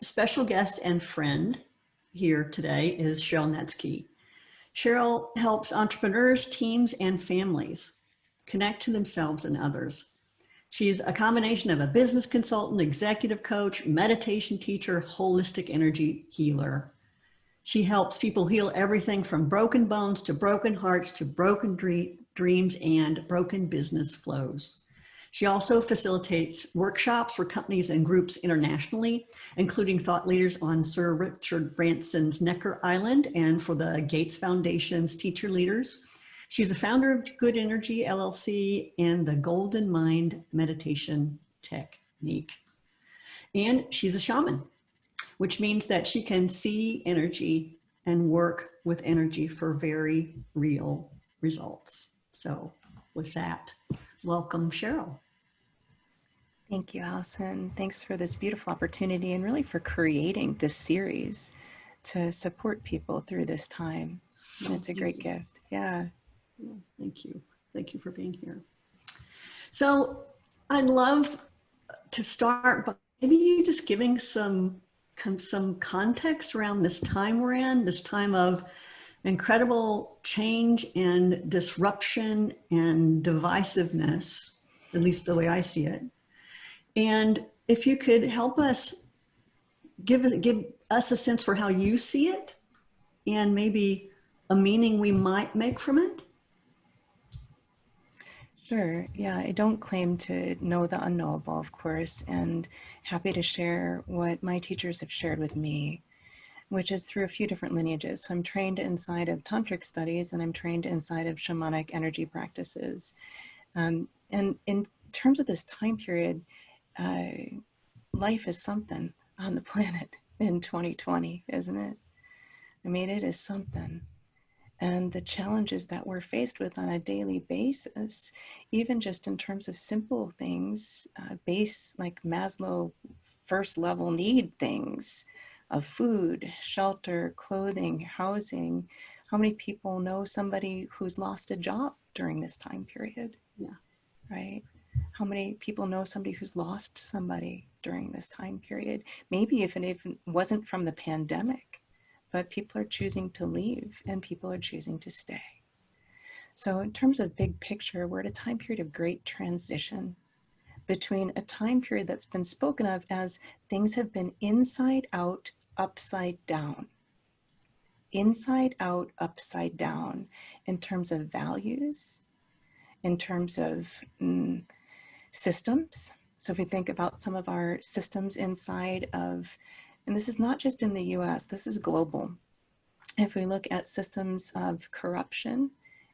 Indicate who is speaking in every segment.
Speaker 1: special guest and friend here today is Sheryl Netzky. Sheryl helps entrepreneurs, teams, and families connect to themselves and others. She's a combination of a business consultant, executive coach, meditation teacher, holistic energy healer. She helps people heal everything from broken bones to broken hearts to broken dreams and broken business flows. She also facilitates workshops for companies and groups internationally, including thought leaders on Sir Richard Branson's Necker Island and for the Gates Foundation's Teacher Leaders. She's the founder of Good Energy LLC and the Golden Mind Meditation Technique. And she's a shaman, which means that she can see energy and work with energy for very real results. So with that, welcome, Sheryl.
Speaker 2: Thank you, Alison. Thanks for this beautiful opportunity and really for creating this series to support people through this time. And it's a great gift. Yeah.
Speaker 1: Thank you. Thank you for being here. So I'd love to start by maybe you just giving some context around this time we're in, this time of incredible change and disruption and divisiveness, at least the way I see it. And if you could help us, give us a sense for how you see it and maybe a meaning we might make from it.
Speaker 2: Sure. Yeah, I don't claim to know the unknowable, of course, and happy to share what my teachers have shared with me, which is through a few different lineages. So I'm trained inside of tantric studies and I'm trained inside of shamanic energy practices. And in terms of this time period, life is something on the planet in 2020, isn't it? I mean, it is something. And the challenges that we're faced with on a daily basis, even just in terms of simple things, base like Maslow first level need things of food, shelter, clothing, housing. How many people know somebody who's lost a job during this time period?
Speaker 1: Yeah.
Speaker 2: Right? How many people know somebody who's lost somebody during this time period? Maybe if it wasn't from the pandemic, but people are choosing to leave and people are choosing to stay. So in terms of big picture, we're at a time period of great transition between a time period that's been spoken of as things have been inside out, upside down. Inside out, upside down in terms of values, in terms of systems. So if we think about some of our systems inside of, and this is not just in the US, this is global. If we look at systems of corruption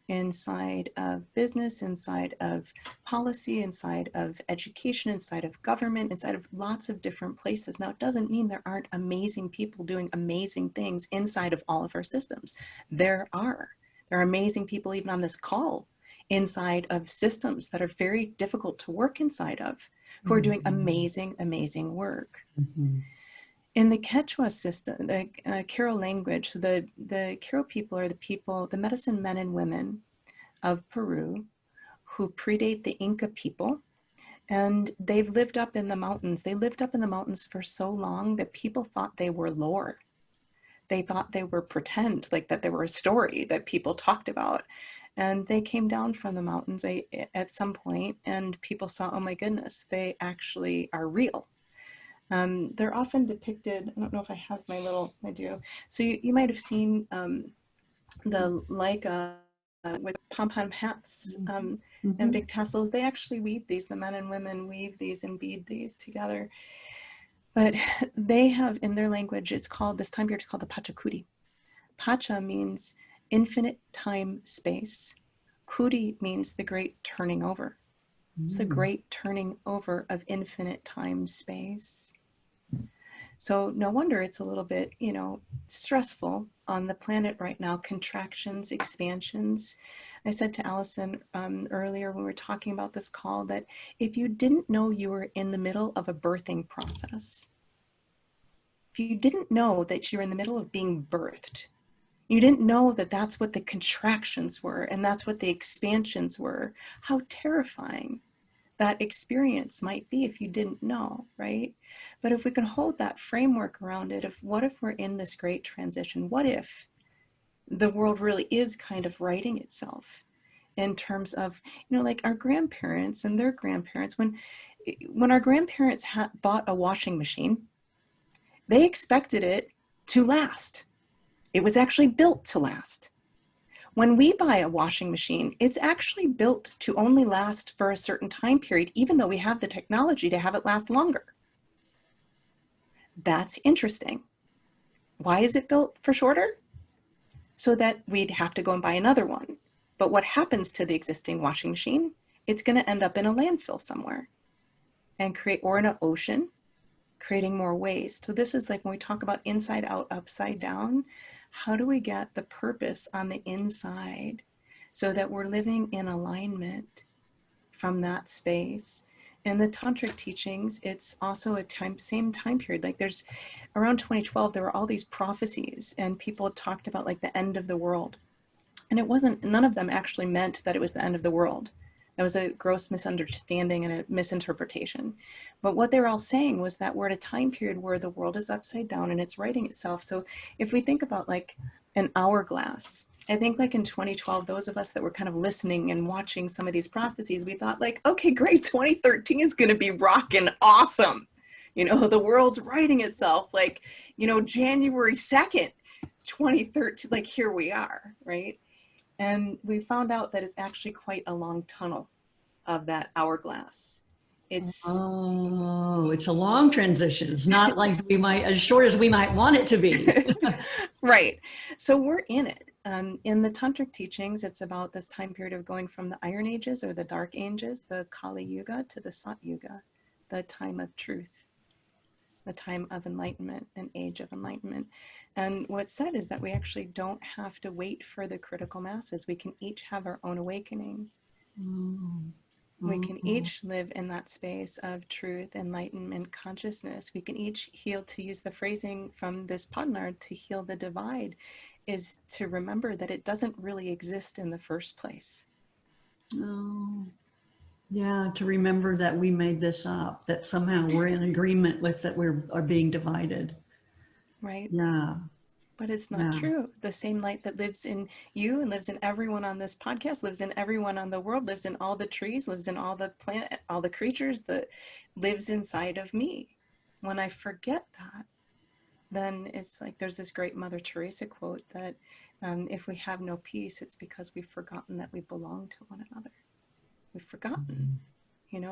Speaker 2: inside of business, inside of policy, inside of education, inside of government, inside of lots of different places. Now, it doesn't mean there aren't amazing people doing amazing things inside of all of our systems. There are amazing people even on this call inside of systems that are very difficult to work inside of, who are doing amazing, amazing work.
Speaker 1: Mm-hmm.
Speaker 2: In the Quechua system, the Q'ero language, the Q'ero people are the people, the medicine men and women of Peru who predate the Inca people. And they've lived up in the mountains. They lived up in the mountains for so long that people thought they were lore. They thought they were pretend, like that they were a story that people talked about. And they came down from the mountains at some point and people saw, oh my goodness, they actually are real. They're often depicted, I don't know if I have my little, I do. So you might have seen the Leica with pom-pom hats and big tassels. They actually weave these, the men and women weave these and bead these together. But they have, in their language, it's called, this time period is called the Pachacuri. Pacha means infinite time, space. Kuri means the great turning over. It's the great turning over of infinite time, space. So no wonder it's a little bit, stressful on the planet right now, contractions, expansions. I said to Alison earlier when we were talking about this call that if you didn't know you were in the middle of a birthing process, if you didn't know that you're in the middle of being birthed, you didn't know that that's what the contractions were and that's what the expansions were, how terrifying that experience might be if you didn't know, right? But if we can hold that framework around it, of what if we're in this great transition? What if the world really is kind of righting itself in terms of, like our grandparents and their grandparents, when our grandparents bought a washing machine, they expected it to last. It was actually built to last. When we buy a washing machine, it's actually built to only last for a certain time period, even though we have the technology to have it last longer. That's interesting. Why is it built for shorter? So that we'd have to go and buy another one. But what happens to the existing washing machine? It's going to end up in a landfill somewhere and or in an ocean, creating more waste. So this is like when we talk about inside out, upside down, how do we get the purpose on the inside so that we're living in alignment from that space? In the tantric teachings, it's also same time period. Like there's around 2012, there were all these prophecies and people talked about like the end of the world. And it wasn't, none of them actually meant that it was the end of the world. That was a gross misunderstanding and a misinterpretation. But what they were all saying was that we're at a time period where the world is upside down and it's righting itself. So if we think about like an hourglass, I think like in 2012, those of us that were kind of listening and watching some of these prophecies, we thought like, okay, great, 2013 is going to be rocking awesome. The world's righting itself like, January 2nd, 2013, like here we are, right? And we found out that it's actually quite a long tunnel of that hourglass. It's
Speaker 1: a long transition. It's not like as short as we might want it to be.
Speaker 2: right. So we're in it. In the tantric teachings, it's about this time period of going from the Iron Ages or the Dark Ages, the Kali Yuga, to the Sat Yuga, the time of truth, the time of enlightenment, an age of enlightenment. And what's said is that we actually don't have to wait for the critical masses. We can each have our own awakening. We can each live in that space of truth, enlightenment, consciousness. We can each heal, to use the phrasing from this Padnar, to heal the divide, is to remember that it doesn't really exist in the first place.
Speaker 1: Oh, yeah, to remember that we made this up, that somehow we're in agreement with that we are being divided.
Speaker 2: Right?
Speaker 1: Yeah.
Speaker 2: But it's not true. The same light that lives in you and lives in everyone on this podcast, lives in everyone on the world, lives in all the trees, lives in all the planet, all the creatures, that lives inside of me. When I forget that, then it's like there's this great Mother Teresa quote that if we have no peace, it's because we've forgotten that we belong to one another. We've forgotten.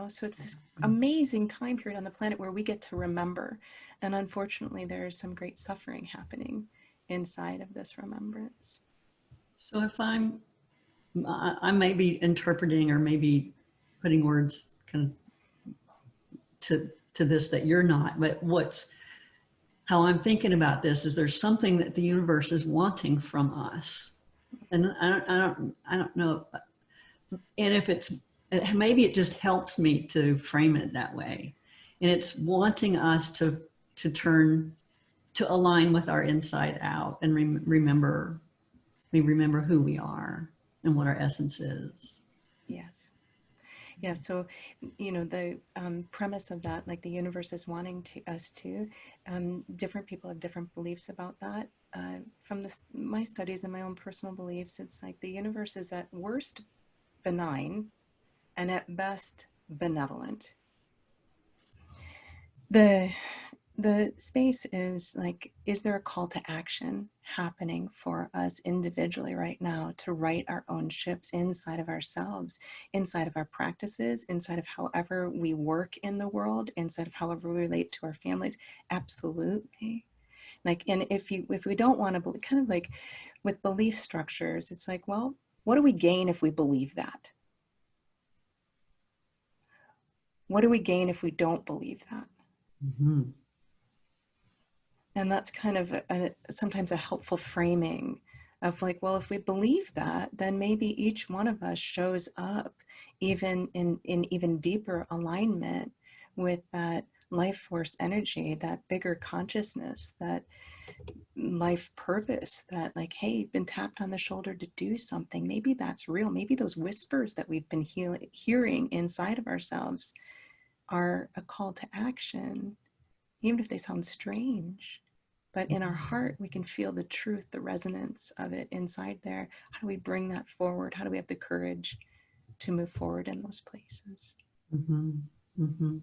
Speaker 2: So it's this amazing time period on the planet where we get to remember. And unfortunately, there is some great suffering happening inside of this remembrance.
Speaker 1: So if I may be interpreting or maybe putting words kind of to this that you're not, but how I'm thinking about this is there's something that the universe is wanting from us. And I don't know. And if maybe it just helps me to frame it that way. And it's wanting us to align with our inside out and remember who we are and what our essence is.
Speaker 2: Yes. Yeah. So, the premise of that, like the universe is wanting us to, different people have different beliefs about that. From my studies and my own personal beliefs, it's like the universe is at worst benign and at best benevolent. The space is like, is there a call to action happening for us individually right now to right our own ships inside of ourselves, inside of our practices, inside of however we work in the world, inside of however we relate to our families? Absolutely. Like, and if we don't want to believe, kind of like with belief structures, it's like, well, what do we gain if we believe that? What do we gain if we don't believe that?
Speaker 1: Mm-hmm.
Speaker 2: And that's kind of sometimes a helpful framing of like, well, if we believe that, then maybe each one of us shows up even in even deeper alignment with that life force energy, that bigger consciousness, that life purpose, that like, hey, you've been tapped on the shoulder to do something. Maybe that's real. Maybe those whispers that we've been hearing inside of ourselves are a call to action, even if they sound strange. But in our heart, we can feel the truth, the resonance of it inside there. How do we bring that forward? How do we have the courage to move forward in those places?
Speaker 1: Mm-hmm. Mm-hmm.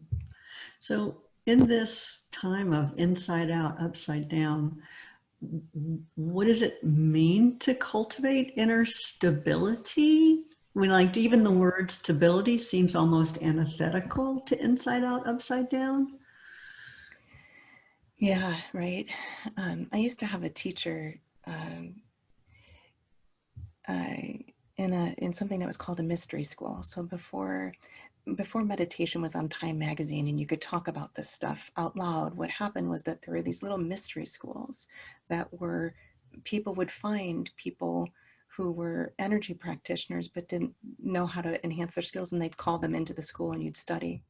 Speaker 1: So in this time of inside out, upside down, what does it mean to cultivate inner stability? I mean, like even the word stability seems almost antithetical to inside out, upside down.
Speaker 2: Yeah, right. I used to have a teacher in something that was called a mystery school. So before meditation was on Time magazine and you could talk about this stuff out loud, what happened was that there were these little mystery schools that were, people would find people who were energy practitioners but didn't know how to enhance their skills, and they'd call them into the school and you'd study.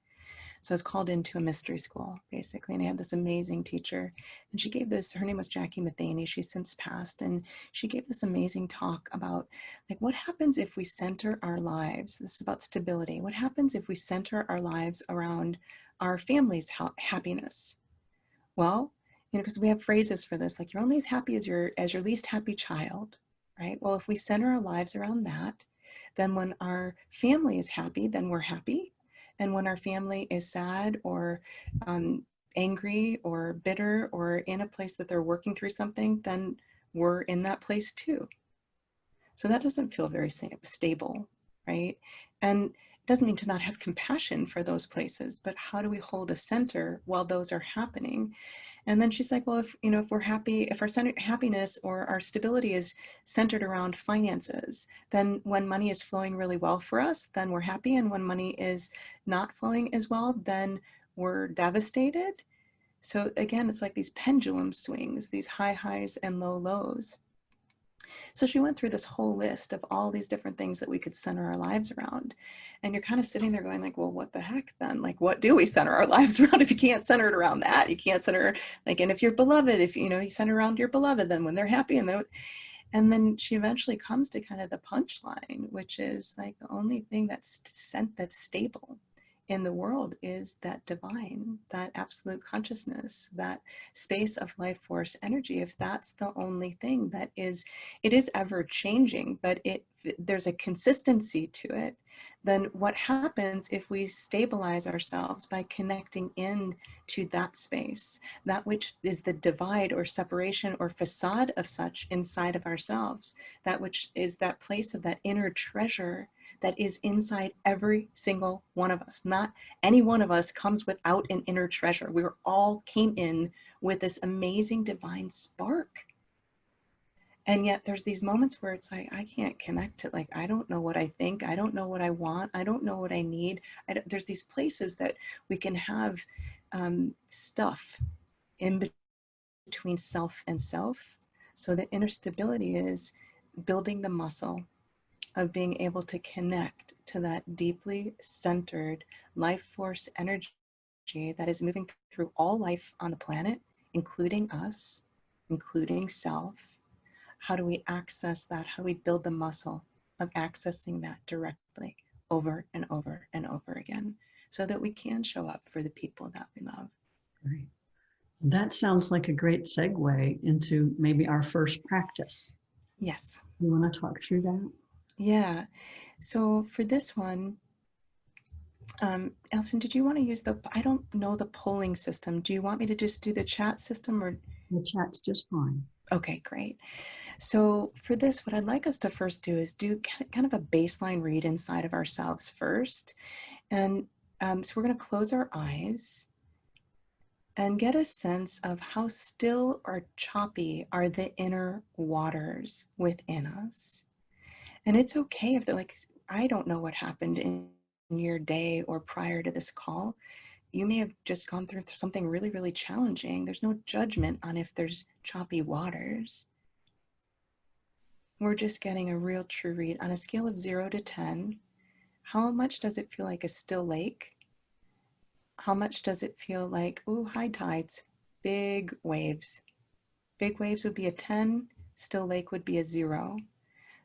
Speaker 2: So I was called into a mystery school, basically, and I had this amazing teacher. And she gave this, her name was Jackie Matheny, she's since passed, and she gave this amazing talk about, like, what happens if we center our lives, this is about stability, what happens if we center our lives around our family's happiness? Well, you know, because we have phrases for this, like, you're only as happy as your least happy child, right? Well, if we center our lives around that, then when our family is happy, then we're happy. And when our family is sad or angry or bitter or in a place that they're working through something, then we're in that place too. So that doesn't feel very stable, right? And it doesn't mean to not have compassion for those places, but how do we hold a center while those are happening? And then she's like, well, if, you know, if we're happy, if our happiness or our stability is centered around finances, then when money is flowing really well for us, then we're happy. And when money is not flowing as well, then we're devastated. So again, it's like these pendulum swings, these high highs and low lows. So she went through this whole list of all these different things that we could center our lives around. And you're kind of sitting there going like, well, what the heck then? Like, what do we center our lives around if you can't center it around that? You can't center, like, and if you're beloved, if, you know, you center around your beloved, then when they're happy and then she eventually comes to kind of the punchline, which is like the only thing that's stable in the world is that divine, that absolute consciousness, that space of life force energy. If that's the only thing that is, it is ever changing, but there's a consistency to it, then what happens if we stabilize ourselves by connecting in to that space, that which is the divide or separation or facade of such inside of ourselves, that which is that place of that inner treasure that is inside every single one of us. Not any one of us comes without an inner treasure. We all came in with this amazing divine spark. And yet there's these moments where it's like, I can't connect it. Like, I don't know what I think. I don't know what I want. I don't know what I need. There's these places that we can have stuff in between self and self. So the inner stability is building the muscle of being able to connect to that deeply centered life force energy that is moving through all life on the planet, including us, including self. How do we access that? How do we build the muscle of accessing that directly over and over and over again so that we can show up for the people that we love?
Speaker 1: Right. That sounds like a great segue into maybe our first practice.
Speaker 2: Yes.
Speaker 1: You want to talk through that?
Speaker 2: Yeah. So for this one, Alison, did you want to use I don't know the polling system. Do you want me to just do the chat system or?
Speaker 1: The chat's just fine.
Speaker 2: Okay, great. So for this, what I'd like us to first do is do kind of a baseline read inside of ourselves first. And so we're going to close our eyes and get a sense of how still or choppy are the inner waters within us. And it's okay if they're like, I don't know what happened in your day or prior to this call. You may have just gone through something really, really challenging. There's no judgment on if there's choppy waters. We're just getting a real true read on a scale of 0 to 10. How much does it feel like a still lake? How much does it feel like, ooh, high tides, big waves, Big waves would be a 10, still lake would be a 0.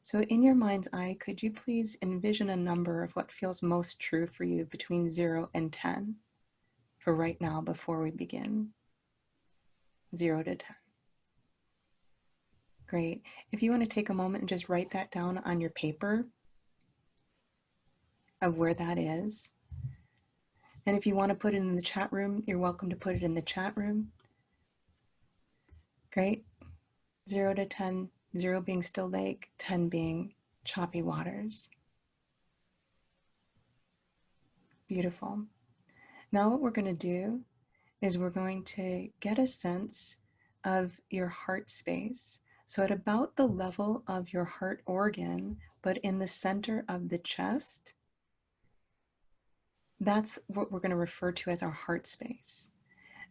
Speaker 2: So in your mind's eye, could you please envision a number of what feels most true for you between 0 and 10 for right now before we begin? 0 to 10. Great. If you want to take a moment and just write that down on your paper of where that is. And if you want to put it in the chat room, you're welcome to put it in the chat room. Great. 0 to 10, 0 being still lake, 10 being choppy waters. Beautiful. Now what we're going to do is we're going to get a sense of your heart space. So at about the level of your heart organ, but in the center of the chest, that's what we're going to refer to as our heart space.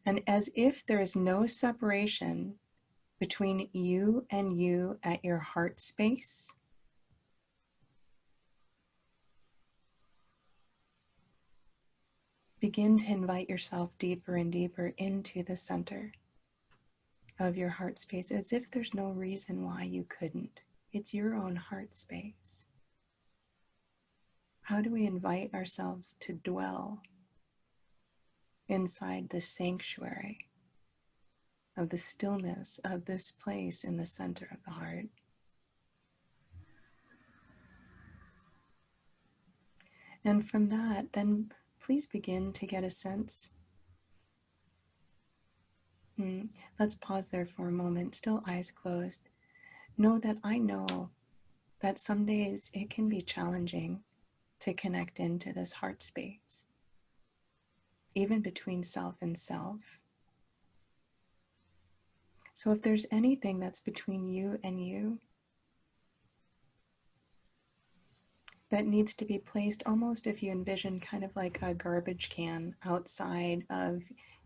Speaker 2: And as if there is no separation between you and you at your heart space, begin to invite yourself deeper and deeper into the center of your heart space, as if there's no reason why you couldn't. It's your own heart space. How do we invite ourselves to dwell inside the sanctuary of the stillness of this place in the center of the heart? And from that, then please begin to get a sense. Let's pause there for a moment, still eyes closed. Know that I know that some days it can be challenging to connect into this heart space, even between self and self. So if there's anything that's between you and you that needs to be placed, almost if you envision kind of like a garbage can outside of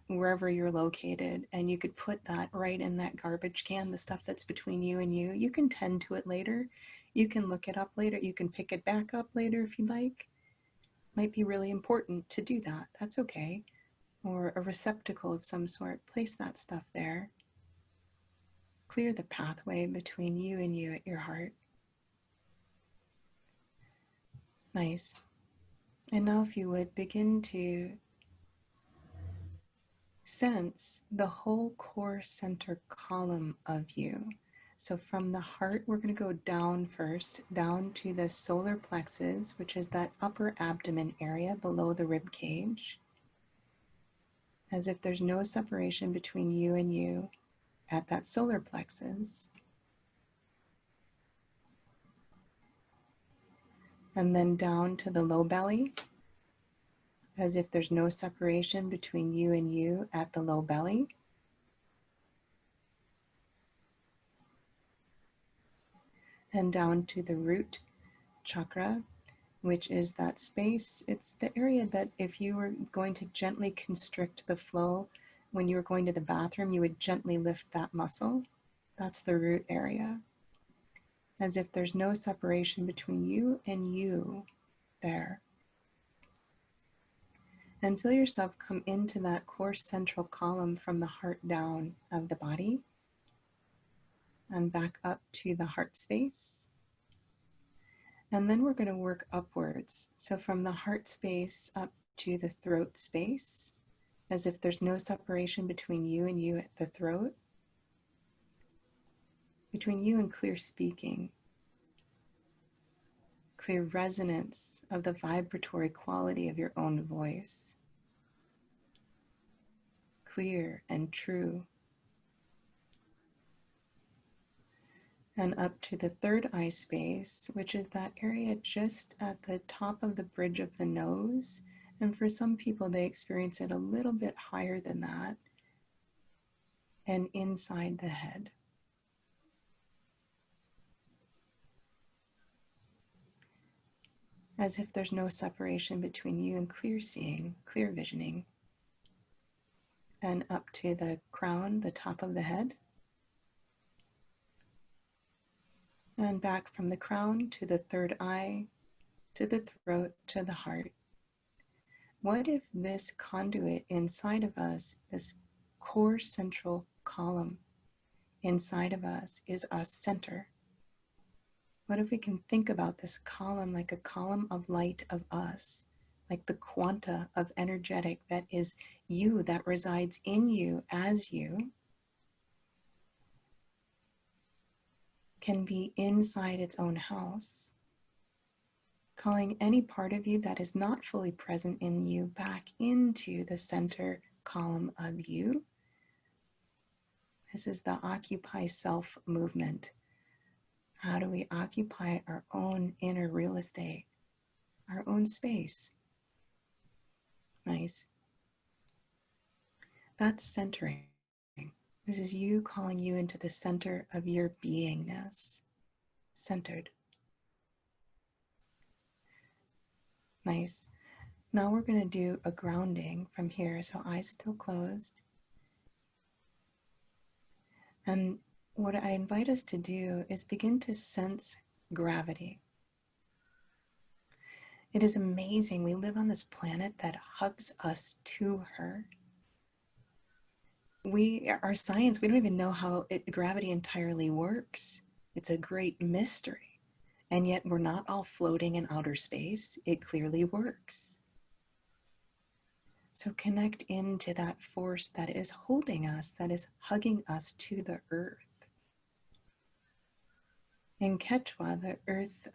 Speaker 2: wherever you're located, and you could put that right in that garbage can, the stuff that's between you and you can tend to it later. You can look it up later. You can pick it back up later if you'd like. Might be really important to do that. That's okay. Or a receptacle of some sort. Place that stuff there. Clear the pathway between you and you at your heart. Nice. And now if you would begin to sense the whole core center column of you. So from the heart, we're going to go down first, down to the solar plexus, which is that upper abdomen area below the rib cage, as if there's no separation between you and you at that solar plexus. And then down to the low belly, as if there's no separation between you and you at the low belly. And down to the root chakra, which is that space. It's the area that if you were going to gently constrict the flow, when you were going to the bathroom, you would gently lift that muscle. That's the root area. As if there's no separation between you and you there. And feel yourself come into that core central column from the heart down of the body and back up to the heart space. And then we're going to work upwards. So from the heart space up to the throat space, as if there's no separation between you and you at the throat, between you and clear speaking, clear resonance of the vibratory quality of your own voice, clear and true. And up to the third eye space, which is that area just at the top of the bridge of the nose. And for some people, they experience it a little bit higher than that, and inside the head. As if there's no separation between you and clear seeing, clear visioning. And up to the crown, the top of the head. And back from the crown to the third eye, to the throat, to the heart. What if this conduit inside of us, this core central column, inside of us is a center. What if we can think about this column like a column of light of us, like the quanta of energetic that is you, that resides in you as you, can be inside its own house, calling any part of you that is not fully present in you back into the center column of you. This is the Occupy Self movement. How do we occupy our own inner real estate, our own space? Nice. That's centering. This is you calling you into the center of your beingness. Centered. Nice. Now we're going to do a grounding from here. So eyes still closed. And what I invite us to do is begin to sense gravity. It is amazing. We live on this planet that hugs us to her. Our science, we don't even know how gravity entirely works. It's a great mystery. And yet we're not all floating in outer space. It clearly works. So connect into that force that is holding us, that is hugging us to the earth. In Quechua, the earth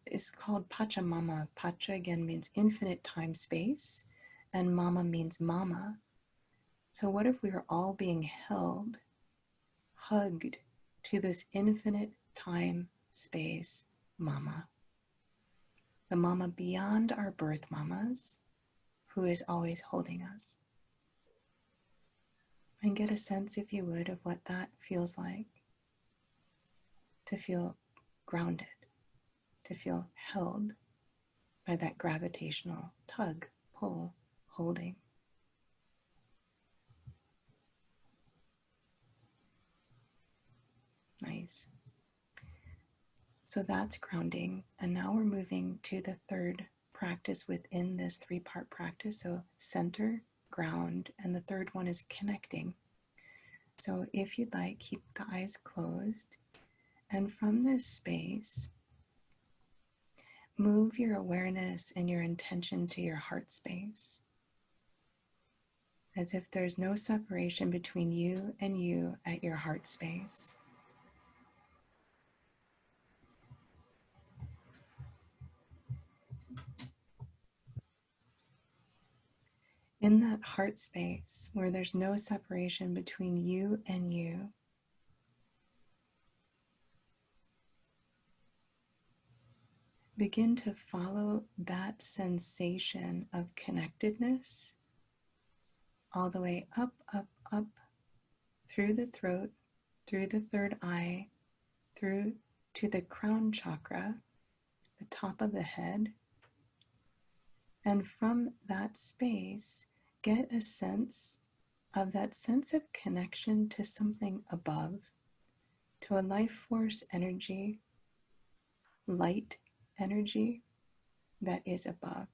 Speaker 2: is called Pachamama. Pacha again means infinite time space, and mama means mama. So what if we were all being held, hugged to this infinite time space mama? The mama beyond our birth mamas, who is always holding us. And get a sense, if you would, of what that feels like. To feel grounded, to feel held by that gravitational tug, pull, holding. Nice. So that's grounding. And now we're moving to the third practice within this three-part practice. So center, ground, and the third one is connecting. So if you'd like, keep the eyes closed. And from this space, move your awareness and your intention to your heart space, as if there's no separation between you and you at your heart space. In that heart space where there's no separation between you and you, begin to follow that sensation of connectedness all the way up, up, up, through the throat, through the third eye, through to the crown chakra, the top of the head. And from that space, get a sense of that sense of connection to something above, to a life force energy, light energy that is above.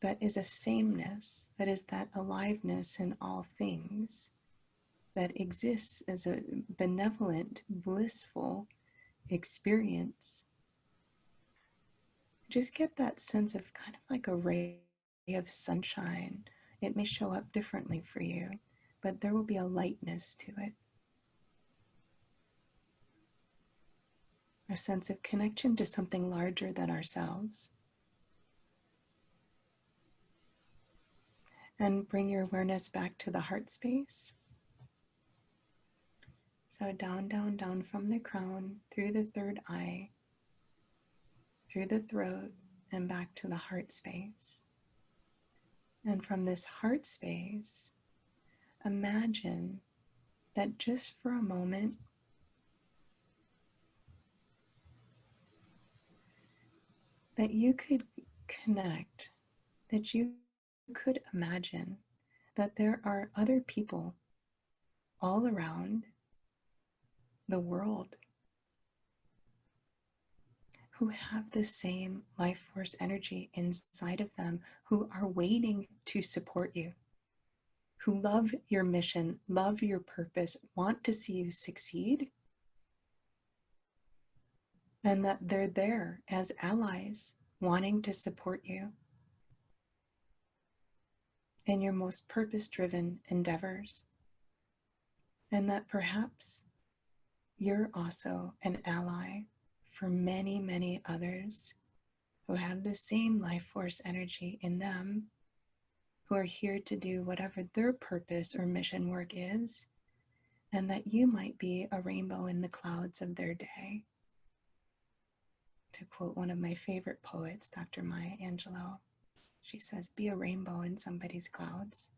Speaker 2: That is a sameness, that is that aliveness in all things, that exists as a benevolent, blissful experience. Just get that sense of kind of like a ray of sunshine. It may show up differently for you, but there will be a lightness to it. A sense of connection to something larger than ourselves. And bring your awareness back to the heart space. So down, down, down from the crown, through the third eye, through the throat, and back to the heart space. And from this heart space, imagine that just for a moment, that you could connect, that you could imagine that there are other people all around the world who have the same life force energy inside of them, who are waiting to support you, who love your mission, love your purpose, want to see you succeed, and that they're there as allies, wanting to support you in your most purpose-driven endeavors. And that perhaps you're also an ally for many, many others who have the same life force energy in them, who are here to do whatever their purpose or mission work is, and that you might be a rainbow in the clouds of their day. To quote one of my favorite poets, Dr. Maya Angelou, she says, be a rainbow in somebody's clouds.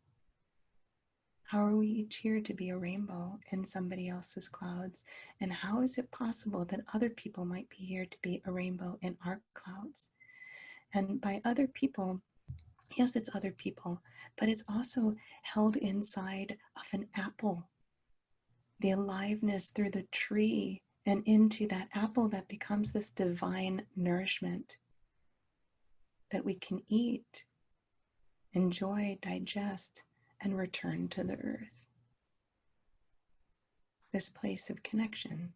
Speaker 2: How are we each here to be a rainbow in somebody else's clouds? And how is it possible that other people might be here to be a rainbow in our clouds? And by other people, yes, it's other people, but it's also held inside of an apple. The aliveness through the tree and into that apple that becomes this divine nourishment that we can eat, enjoy, digest, and return to the earth. This place of connection,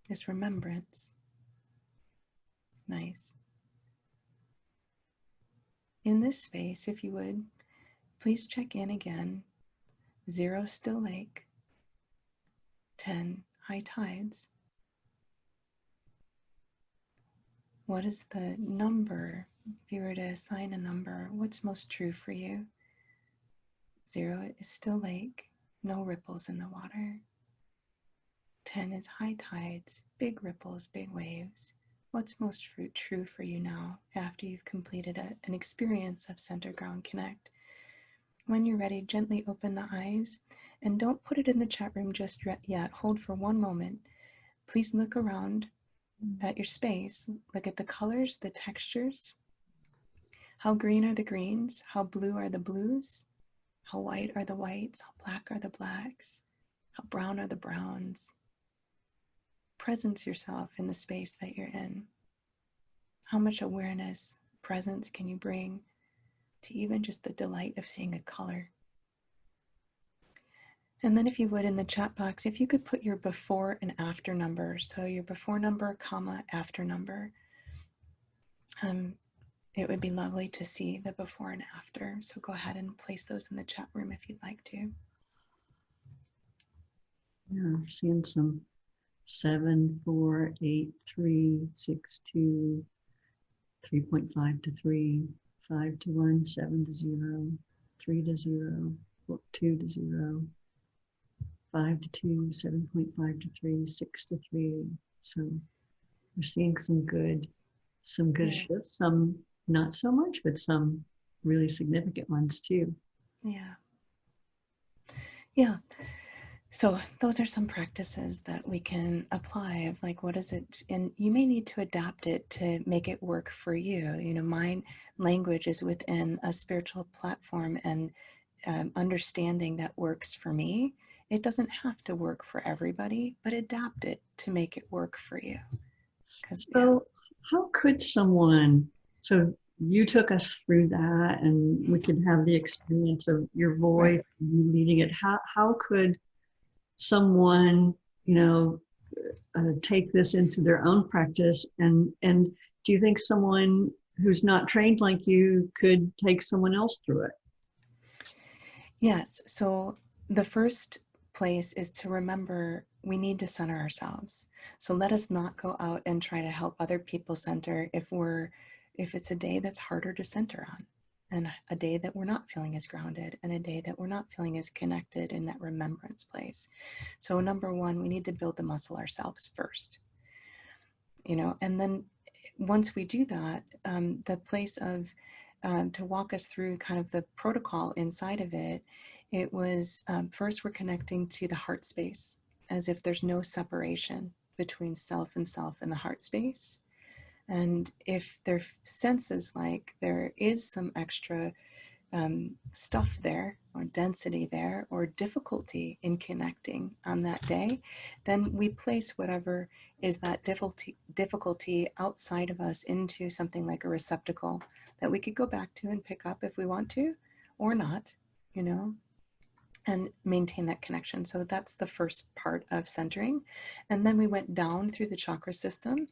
Speaker 2: this remembrance. Nice. In this space, if you would, please check in again. 0, still lake. 10, high tides. What is the number? If you were to assign a number, what's most true for you? 0 is still lake, no ripples in the water. 10 is high tides, big ripples, big waves. What's most true for you now after you've completed an experience of Center Ground Connect? When you're ready, gently open the eyes and don't put it in the chat room just yet. Hold for one moment. Please look around at your space. Look at the colors, the textures. How green are the greens? How blue are the blues? How white are the whites? How black are the blacks? How brown are the browns? Presence yourself in the space that you're in. How much awareness, presence can you bring to even just the delight of seeing a color? And then if you would, in the chat box, if you could put your before and after number, so your before number, comma, after number, it would be lovely to see the before and after. So go ahead and place those in the chat room if you'd like to.
Speaker 1: Yeah, I'm seeing some 7, 4, 8, 3, 6, 2, 3.5 to 3, 5 to 1, 7 to 0, 3 to 0, 2 to 0, 5 to 2, 7.5 to 3, 6 to 3. So we're seeing some good shifts, some not so much, but some really significant ones too.
Speaker 2: Yeah. Yeah. So those are some practices that we can apply of like, what is it? And you may need to adapt it to make it work for you. You know, my language is within a spiritual platform and understanding that works for me. It doesn't have to work for everybody, but adapt it to make it work for you.
Speaker 1: So how could someone, so you took us through that and we could have the experience of your voice, right, you leading it. How could someone, take this into their own practice? And do you think someone who's not trained like you could take someone else through it?
Speaker 2: Yes. So the first place is to remember we need to center ourselves. So let us not go out and try to help other people center if it's a day that's harder to center on, and a day that we're not feeling as grounded, and a day that we're not feeling as connected in that remembrance place. So number one, we need to build the muscle ourselves first, and then once we do that, the place of to walk us through kind of the protocol inside of it, it was first we're connecting to the heart space as if there's no separation between self and the heart space. And if there senses like there is some extra stuff there or density there or difficulty in connecting on that day, then we place whatever is that difficulty outside of us into something like a receptacle that we could go back to and pick up if we want to, or not. you know, and maintain that connection. So that's the first part of centering. And then we went down through the chakra system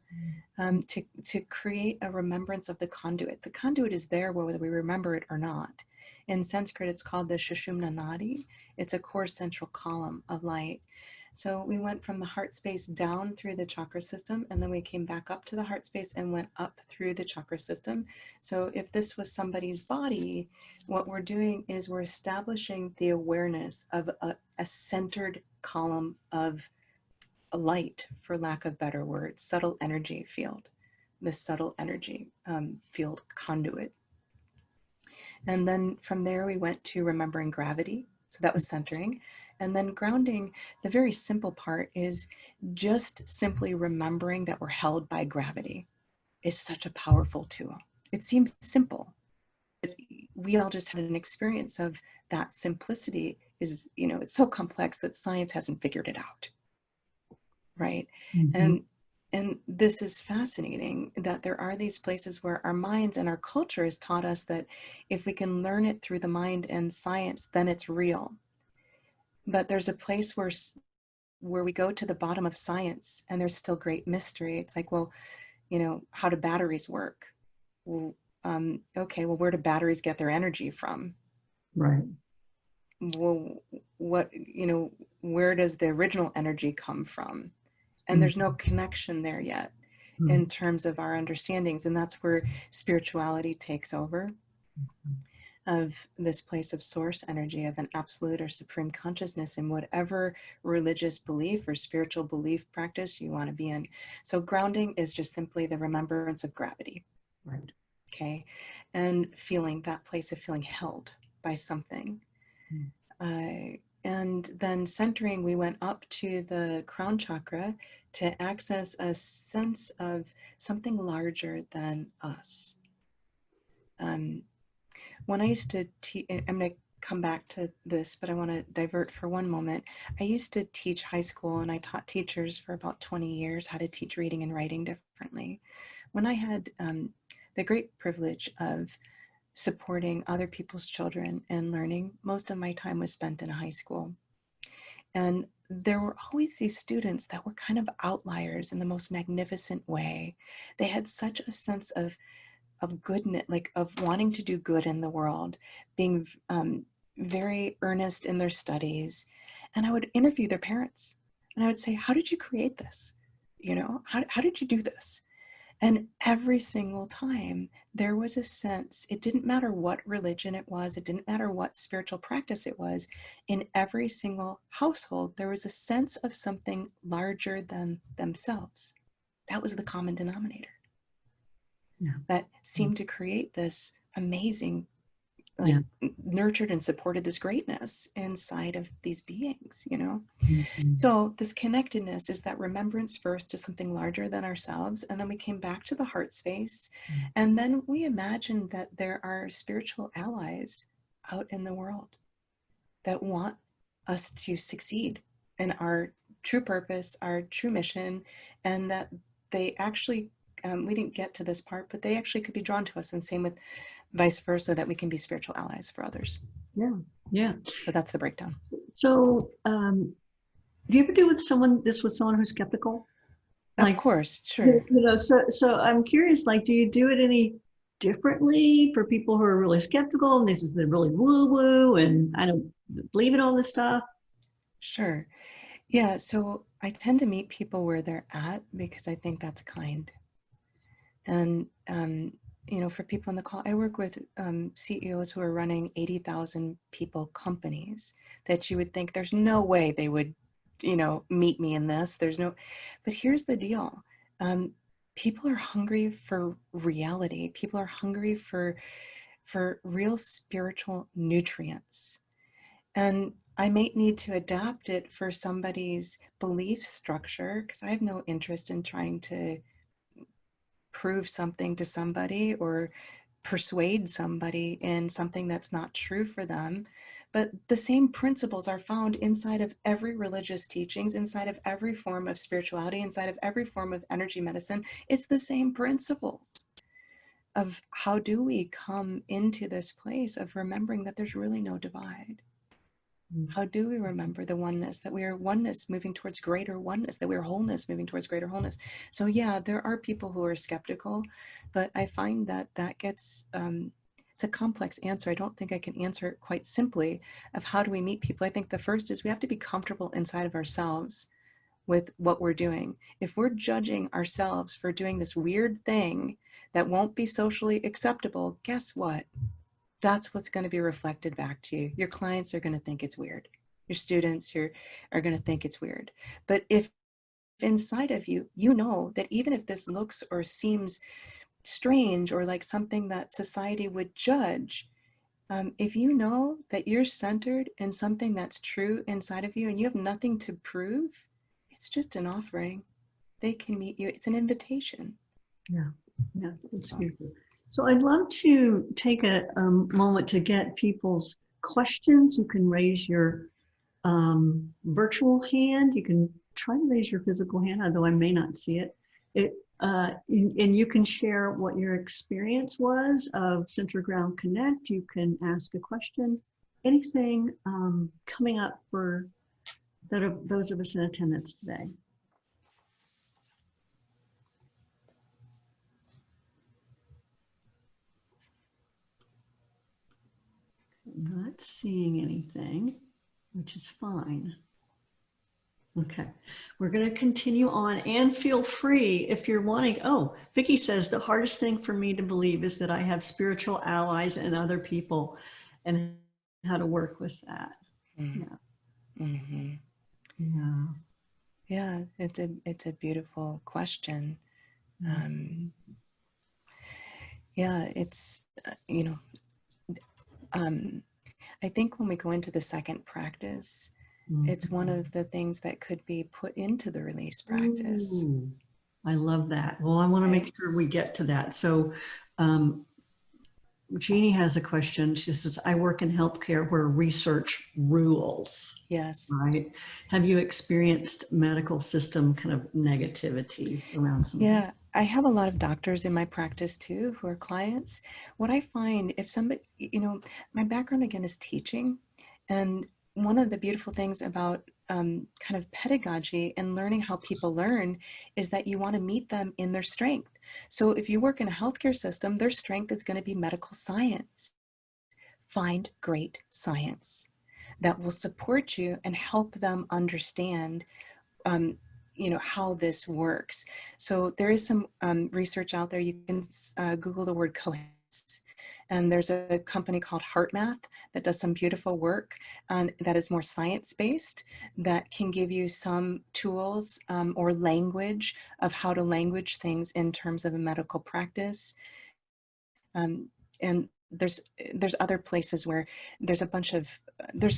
Speaker 2: to create a remembrance of the conduit. The conduit is there whether we remember it or not. In Sanskrit, it's called the Sushumna Nadi. It's a core central column of light. So we went from the heart space down through the chakra system, and then we came back up to the heart space and went up through the chakra system. So if this was somebody's body, what we're doing is we're establishing the awareness of a centered column of light, for lack of better words, subtle energy field, the subtle energy field conduit. And then from there, we went to remembering gravity. So that was centering. And then grounding, the very simple part is just simply remembering that we're held by gravity is such a powerful tool. It seems simple, but we all just had an experience of that simplicity is, you know, it's so complex that science hasn't figured it out. Right.
Speaker 1: Mm-hmm.
Speaker 2: And this is fascinating that there are these places where our minds and our culture has taught us that if we can learn it through the mind and science, then it's real. But there's a place where we go to the bottom of science and there's still great mystery. It's like, well, you know, how do batteries work? Well, okay, well, where do batteries get their energy from?
Speaker 1: Right.
Speaker 2: Well, what, you know, where does the original energy come from? And there's no connection there yet in terms of our understandings. And that's where spirituality takes over, of this place of source energy, of an absolute or supreme consciousness in whatever religious belief or spiritual belief practice you want to be in. So grounding is just simply the remembrance of gravity.
Speaker 1: Right.
Speaker 2: Okay. And feeling that place of feeling held by something. And then centering, we went up to the crown chakra to access a sense of something larger than us. When I used to teach, I'm going to come back to this, but I want to divert for one moment. I used to teach high school, and I taught teachers for about 20 years how to teach reading and writing differently. When I had the great privilege of supporting other people's children and learning, most of my time was spent in a high school. And there were always these students that were kind of outliers in the most magnificent way. They had such a sense of goodness, like of wanting to do good in the world, being very earnest in their studies. And I would interview their parents and I would say, how did you create this? You know, how did you do this? And every single time there was a sense, it didn't matter what religion it was, it didn't matter what spiritual practice it was, in every single household, there was a sense of something larger than themselves. That was the common denominator.
Speaker 1: Yeah.
Speaker 2: That seemed to create this amazing, nurtured and supported this greatness inside of these beings, you know? So this connectedness is that remembrance first to something larger than ourselves. And then we came back to the heart space. And then we imagined that there are spiritual allies out in the world that want us to succeed in our true purpose, our true mission, and that they actually, we didn't get to this part, but they actually could be drawn to us, and same with vice versa, that we can be spiritual allies for others.
Speaker 1: Yeah.
Speaker 2: So that's the breakdown.
Speaker 1: So, do you ever do with someone who's skeptical?
Speaker 2: Of course, sure.
Speaker 1: You know, so I'm curious, like, do you do it any differently for people who are really skeptical and this is the really woo-woo and I don't believe in all this stuff?
Speaker 2: Sure. Yeah, so I tend to meet people where they're at because I think that's kind. And, you know, for people on the call, I work with CEOs who are running 80,000 people companies that you would think there's no way they would, you know, meet me in this. But here's the deal. People are hungry for reality. People are hungry for real spiritual nutrients. And I may need to adapt it for somebody's belief structure, because I have no interest in trying to prove something to somebody or persuade somebody in something that's not true for them. But the same principles are found inside of every religious teachings, inside of every form of spirituality, inside of every form of energy medicine. It's the same principles. of how do we come into this place of remembering that there's really no divide? How do we remember the oneness, that we are oneness moving towards greater oneness, that we are wholeness moving towards greater wholeness? So yeah, there are people who are skeptical, but I find that that gets, it's a complex answer. I don't think I can answer it quite simply of how do we meet people. I think the first is we have to be comfortable inside of ourselves with what we're doing. If we're judging ourselves for doing this weird thing that won't be socially acceptable, guess what? That's what's going to be reflected back to you. Your clients are going to think it's weird. Your students are going to think it's weird. But if inside of you, you know that even if this looks or seems strange or like something that society would judge, if you know that you're centered in something that's true inside of you and you have nothing to prove, it's just an offering. They can meet you. It's an invitation.
Speaker 1: Yeah, yeah, that's beautiful. So I'd love to take a moment to get people's questions. You can raise your virtual hand. You can try to raise your physical hand, although I may not see it. And you can share what your experience was of Center Ground Connect. You can ask a question. Anything coming up for those of us in attendance today? Not seeing anything, which is fine. Okay, we're going to continue on, and feel free if you're wanting. Oh, Vicki says the hardest thing for me to believe is that I have spiritual allies and other people, and how to work with that. Yeah.
Speaker 2: Mm-hmm.
Speaker 1: Yeah.
Speaker 2: Yeah, it's a beautiful question. Yeah, it's, I think when we go into the second practice, it's one of the things that could be put into the release practice.
Speaker 1: Ooh, I love that. Well, I want to make sure we get to that. So Jeannie has a question. She says, I work in healthcare where research rules.
Speaker 2: Yes.
Speaker 1: Right. Have you experienced medical system kind of negativity around some?
Speaker 2: Yeah, I have a lot of doctors in my practice too who are clients. What I find, if somebody, my background again is teaching, and one of the beautiful things about kind of pedagogy and learning how people learn is that you want to meet them in their strength. So if you work in a healthcare system, their strength is going to be medical science. Find great science that will support you and help them understand how this works. So there is some research out there. You can Google the word coherence. And there's a company called HeartMath that does some beautiful work that is more science-based, that can give you some tools or language of how to language things in terms of a medical practice. And there's other places where there's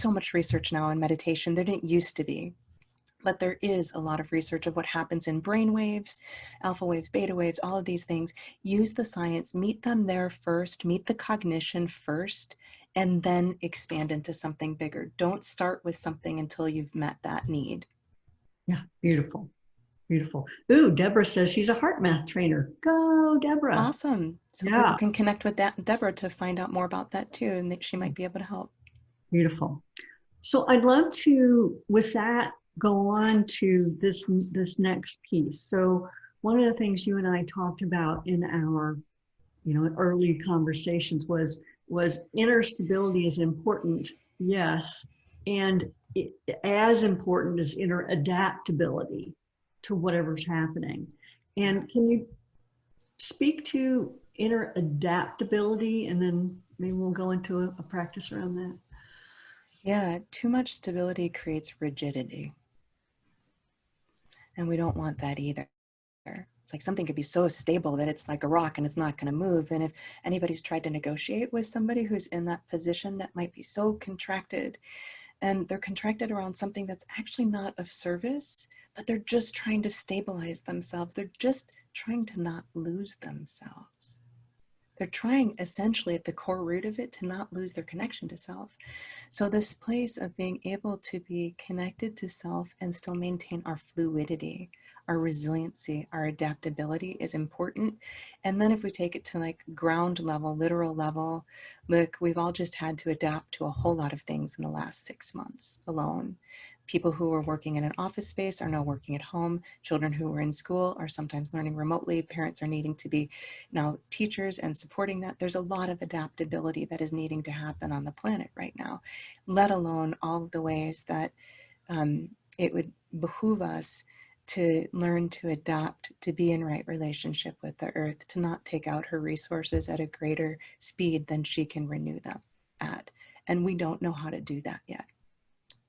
Speaker 2: so much research now in meditation. There didn't used to be. But there is a lot of research of what happens in brain waves, alpha waves, beta waves, all of these things. Use the science, meet them there first, meet the cognition first, and then expand into something bigger. Don't start with something until you've met that need.
Speaker 1: Yeah, beautiful. Beautiful. Ooh, Deborah says she's a HeartMath trainer. Go, Deborah.
Speaker 2: Awesome. So people can connect with Deborah to find out more about that too, and that she might be able to help.
Speaker 1: Beautiful. So I'd love to, with that, go on to this next piece. So one of the things you and I talked about in our, early conversations was inner stability is important, yes, and as important as inner adaptability to whatever's happening. And can you speak to inner adaptability, and then maybe we'll go into a practice around that?
Speaker 2: Yeah, too much stability creates rigidity. And we don't want that either. It's like something could be so stable that it's like a rock and it's not going to move. And if anybody's tried to negotiate with somebody who's in that position that might be so contracted, and they're contracted around something that's actually not of service, but they're just trying to stabilize themselves. They're just trying to not lose themselves. They're trying essentially at the core root of it to not lose their connection to self. So this place of being able to be connected to self and still maintain our fluidity, our resiliency, our adaptability is important. And then if we take it to like ground level, literal level, look, we've all just had to adapt to a whole lot of things in the last 6 months alone. People who are working in an office space are now working at home. Children who are in school are sometimes learning remotely. Parents are needing to be now teachers and supporting that. There's a lot of adaptability that is needing to happen on the planet right now, let alone all of the ways that it would behoove us to learn to adapt, to be in right relationship with the earth, to not take out her resources at a greater speed than she can renew them at. And we don't know how to do that yet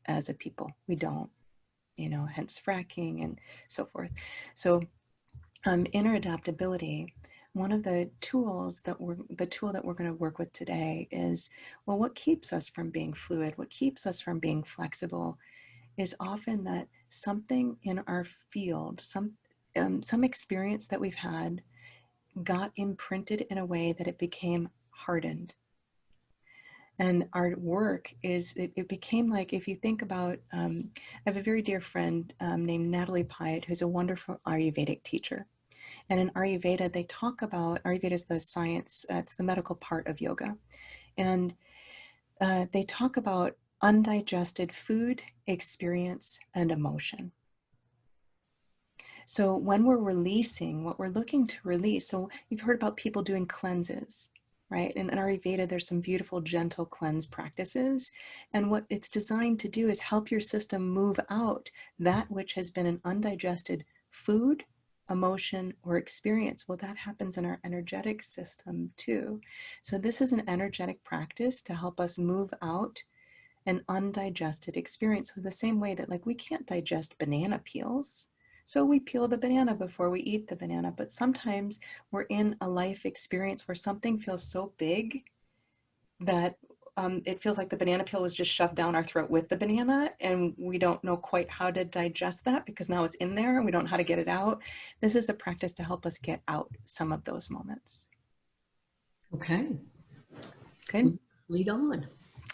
Speaker 2: as a people. We don't, hence fracking and so forth. So inner adaptability, one of the tools that the tool that we're going to work with today is, well, what keeps us from being fluid? What keeps us from being flexible is often that something in our field, some experience that we've had got imprinted in a way that it became hardened. And our work is, it became like, if you think about, I have a very dear friend named Natalie Pyatt, who's a wonderful Ayurvedic teacher. And in Ayurveda, they talk about, Ayurveda is the science, it's the medical part of yoga. And they talk about undigested food, experience, and emotion. So when we're releasing what we're looking to release, so you've heard about people doing cleanses, right? And in Ayurveda, there's some beautiful, gentle cleanse practices. And what it's designed to do is help your system move out that which has been an undigested food, emotion, or experience. Well, that happens in our energetic system too. So this is an energetic practice to help us move out an undigested experience. So the same way that, like, we can't digest banana peels, so we peel the banana before we eat the banana. But sometimes we're in a life experience where something feels so big that it feels like the banana peel was just shoved down our throat with the banana, and we don't know quite how to digest that because now it's in there and we don't know how to get it out. This is a practice to help us get out some of those moments.
Speaker 1: Okay.
Speaker 2: Good.
Speaker 1: Lead on.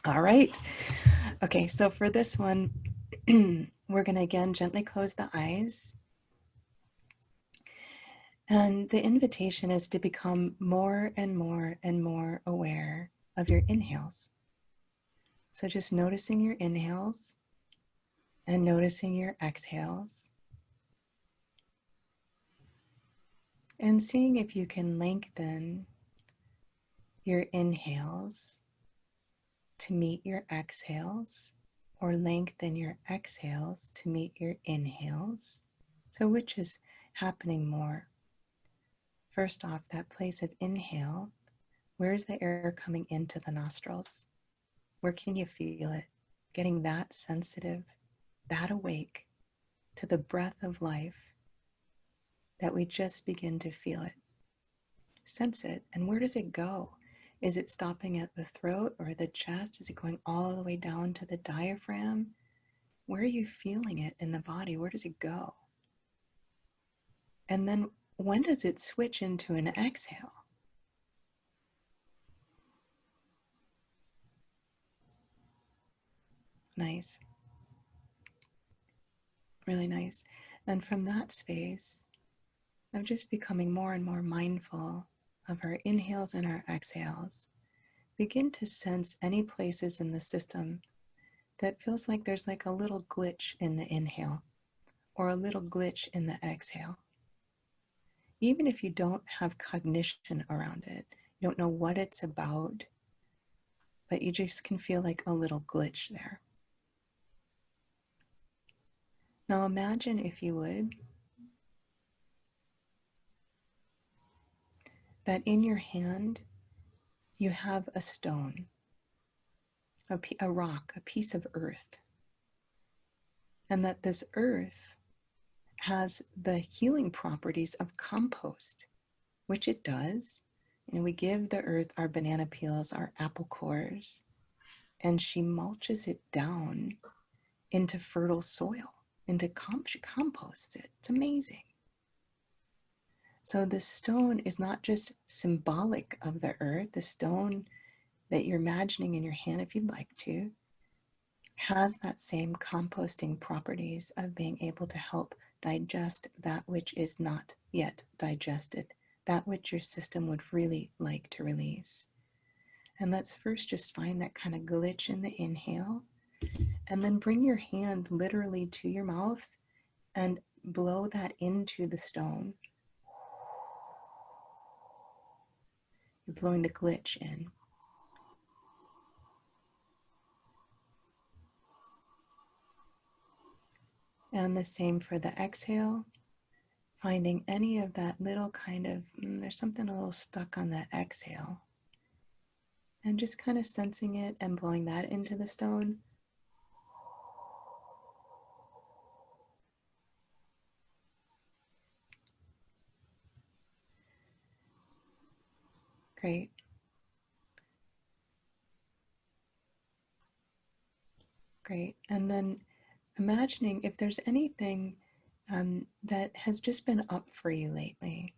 Speaker 2: All right. Okay, so for this one, we're going to again gently close the eyes. And the invitation is to become more and more and more aware of your inhales. So just noticing your inhales and noticing your exhales. And seeing if you can lengthen your inhales to meet your exhales, or lengthen your exhales to meet your inhales. So which is happening more? First off, that place of inhale, where's the air coming into the nostrils? Where can you feel it? Getting that sensitive, that awake to the breath of life, that we just begin to feel it. Sense it. And where does it go? Is it stopping at the throat or the chest? Is it going all the way down to the diaphragm? Where are you feeling it in the body? Where does it go? And then when does it switch into an exhale? Nice. Really nice. And from that space of just becoming more and more mindful of our inhales and our exhales, begin to sense any places in the system that feels like there's like a little glitch in the inhale or a little glitch in the exhale. Even if you don't have cognition around it, you don't know what it's about, but you just can feel like a little glitch there. Now imagine, if you would, that in your hand you have a stone, a rock, a piece of earth, and that this earth has the healing properties of compost, which it does. And we give the earth our banana peels, our apple cores, and she mulches it down into fertile soil, into she composts it. It's amazing. So the stone is not just symbolic of the earth. The stone that you're imagining in your hand, if you'd like to, has that same composting properties of being able to help digest that which is not yet digested, that which your system would really like to release. And let's first just find that kind of glitch in the inhale, and then bring your hand literally to your mouth and blow that into the stone. You're blowing the glitch in. And the same for the exhale, finding any of that little kind of, there's something a little stuck on that exhale. And just kind of sensing it and blowing that into the stone. Great. Great. And then imagining if there's anything that has just been up for you lately,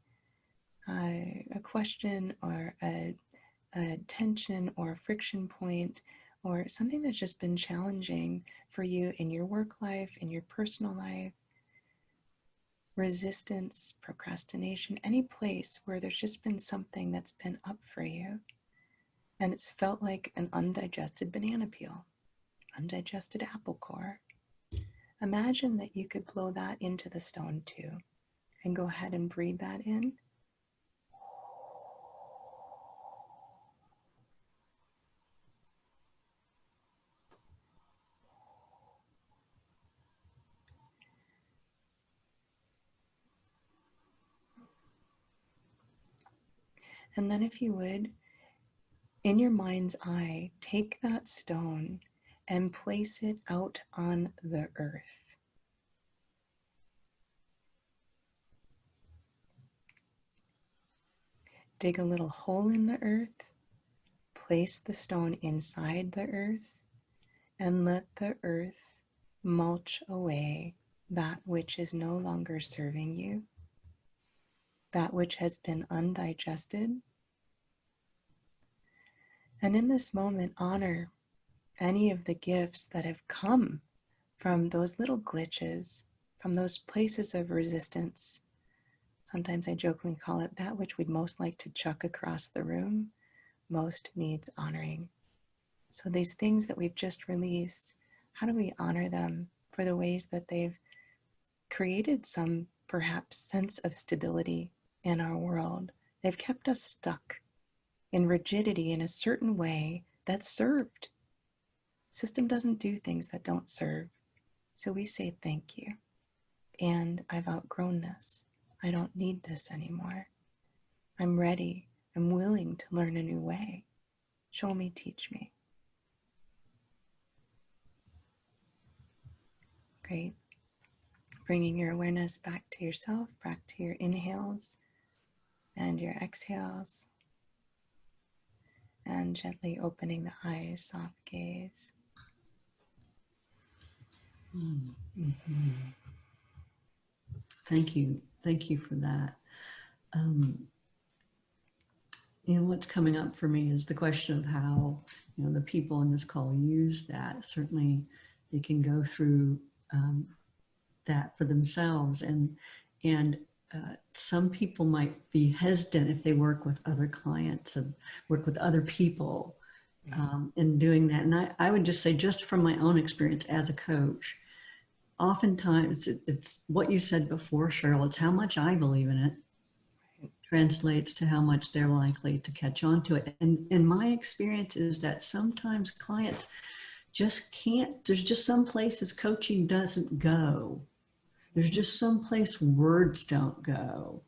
Speaker 2: a question or a tension or a friction point, or something that's just been challenging for you in your work life, in your personal life, resistance, procrastination, any place where there's just been something that's been up for you, and it's felt like an undigested banana peel, undigested apple core. Imagine that you could blow that into the stone too, and go ahead and breathe that in. And then if you would, in your mind's eye, take that stone and place it out on the earth. Dig a little hole in the earth, place the stone inside the earth, and let the earth mulch away that which is no longer serving you, that which has been undigested. And in this moment, honor any of the gifts that have come from those little glitches, from those places of resistance. Sometimes I jokingly call it that which we'd most like to chuck across the room, most needs honoring. So these things that we've just released, how do we honor them for the ways that they've created some perhaps sense of stability in our world? They've kept us stuck in rigidity in a certain way that served. System doesn't do things that don't serve. So we say thank you. And I've outgrown this. I don't need this anymore. I'm ready. I'm willing to learn a new way. Show me, teach me. Great. Bringing your awareness back to yourself, back to your inhales and your exhales. And gently opening the eyes, soft gaze.
Speaker 1: Mm-hmm. Thank you. Thank you for that. What's coming up for me is the question of how, the people in this call use that. Certainly they can go through that for themselves. And some people might be hesitant if they work with other clients and work with other people in doing that. And I would just say, just from my own experience as a coach, oftentimes it's what you said before, Cheryl, it's how much I believe in it translates to how much they're likely to catch on to it. And my experience is that sometimes clients just can't, there's just some places coaching doesn't go. There's just some place words don't go.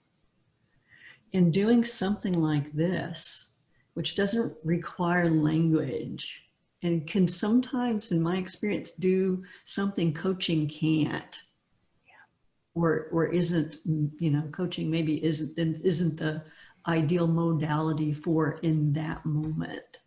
Speaker 1: In doing something like this, which doesn't require language, and can sometimes, in my experience, do something coaching can't, or isn't, coaching maybe isn't the ideal modality for in that moment.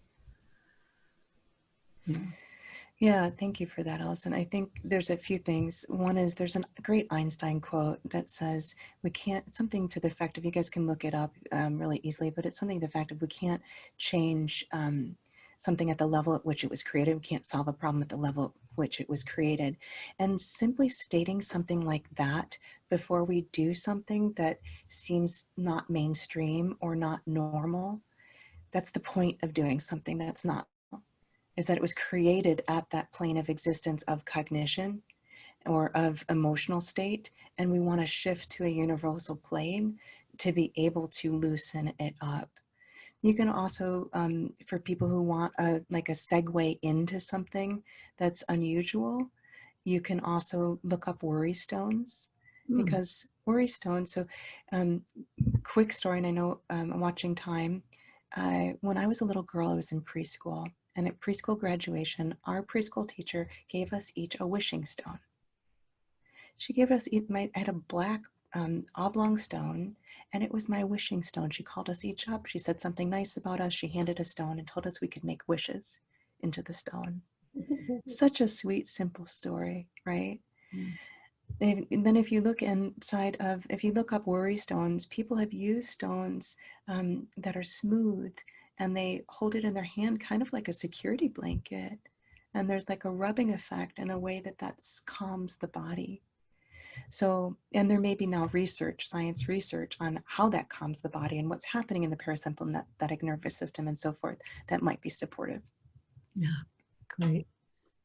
Speaker 2: Yeah, thank you for that, Alison. I think there's a few things. One is there's a great Einstein quote that says we can't, it's something to the effect of, you guys can look it up really easily, but it's something to the effect of we can't change something at the level at which it was created. We can't solve a problem at the level at which it was created. And simply stating something like that before we do something that seems not mainstream or not normal, that's the point of doing something that's not, is that it was created at that plane of existence of cognition or of emotional state, and we want to shift to a universal plane to be able to loosen it up. You can also, for people who want like a segue into something that's unusual, you can also look up worry stones, because worry stones, so quick story, and I know I'm watching time. When I was a little girl, I was in preschool, and at preschool graduation, our preschool teacher gave us each a wishing stone. She gave us, I had a black oblong stone, and it was my wishing stone. She called us each up. She said something nice about us. She handed a stone and told us we could make wishes into the stone. Such a sweet, simple story, right? And then if you look inside of, if you look up worry stones, people have used stones that are smooth, and they hold it in their hand kind of like a security blanket. And there's like a rubbing effect in a way that calms the body. So, and there may be now research, science research on how that calms the body and what's happening in the parasympathetic nervous system and so forth that might be supportive.
Speaker 1: Yeah, great.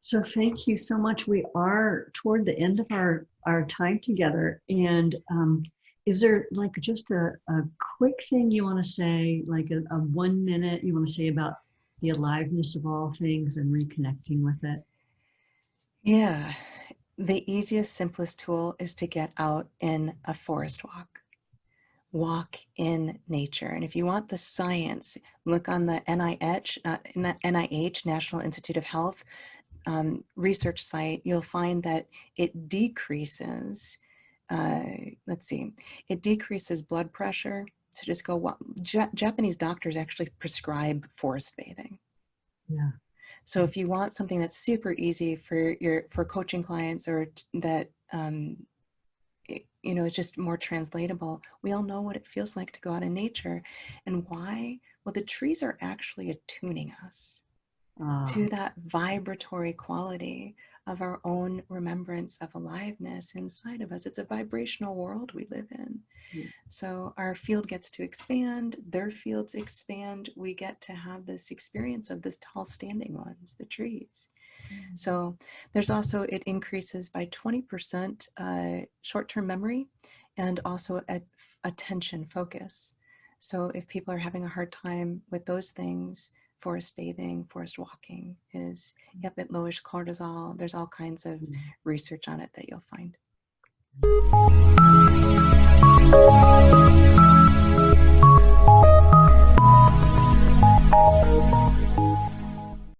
Speaker 1: So thank you so much. We are toward the end of our time together. And is there like just a quick thing you want to say, like a 1 minute you want to say about the aliveness of all things and reconnecting with it?
Speaker 2: Yeah. The easiest, simplest tool is to get out in a forest walk. Walk in nature. And if you want the science, look on the NIH, National Institute of Health research site. You'll find that it decreases, it decreases blood pressure. So just go walk. Japanese doctors actually prescribe forest bathing.
Speaker 1: Yeah.
Speaker 2: So if you want something that's super easy for coaching clients, or that it's just more translatable, we all know what it feels like to go out in nature. And why? Well, the trees are actually attuning us to that vibratory quality of our own remembrance of aliveness inside of us. It's a vibrational world we live in. So our field gets to expand, their fields expand. We get to have this experience of this tall standing ones, the trees. So there's also, it increases by 20% short-term memory, and also attention focus. So if people are having a hard time with those things, forest bathing, forest walking is, it lowers cortisol. There's all kinds of research on it that you'll find.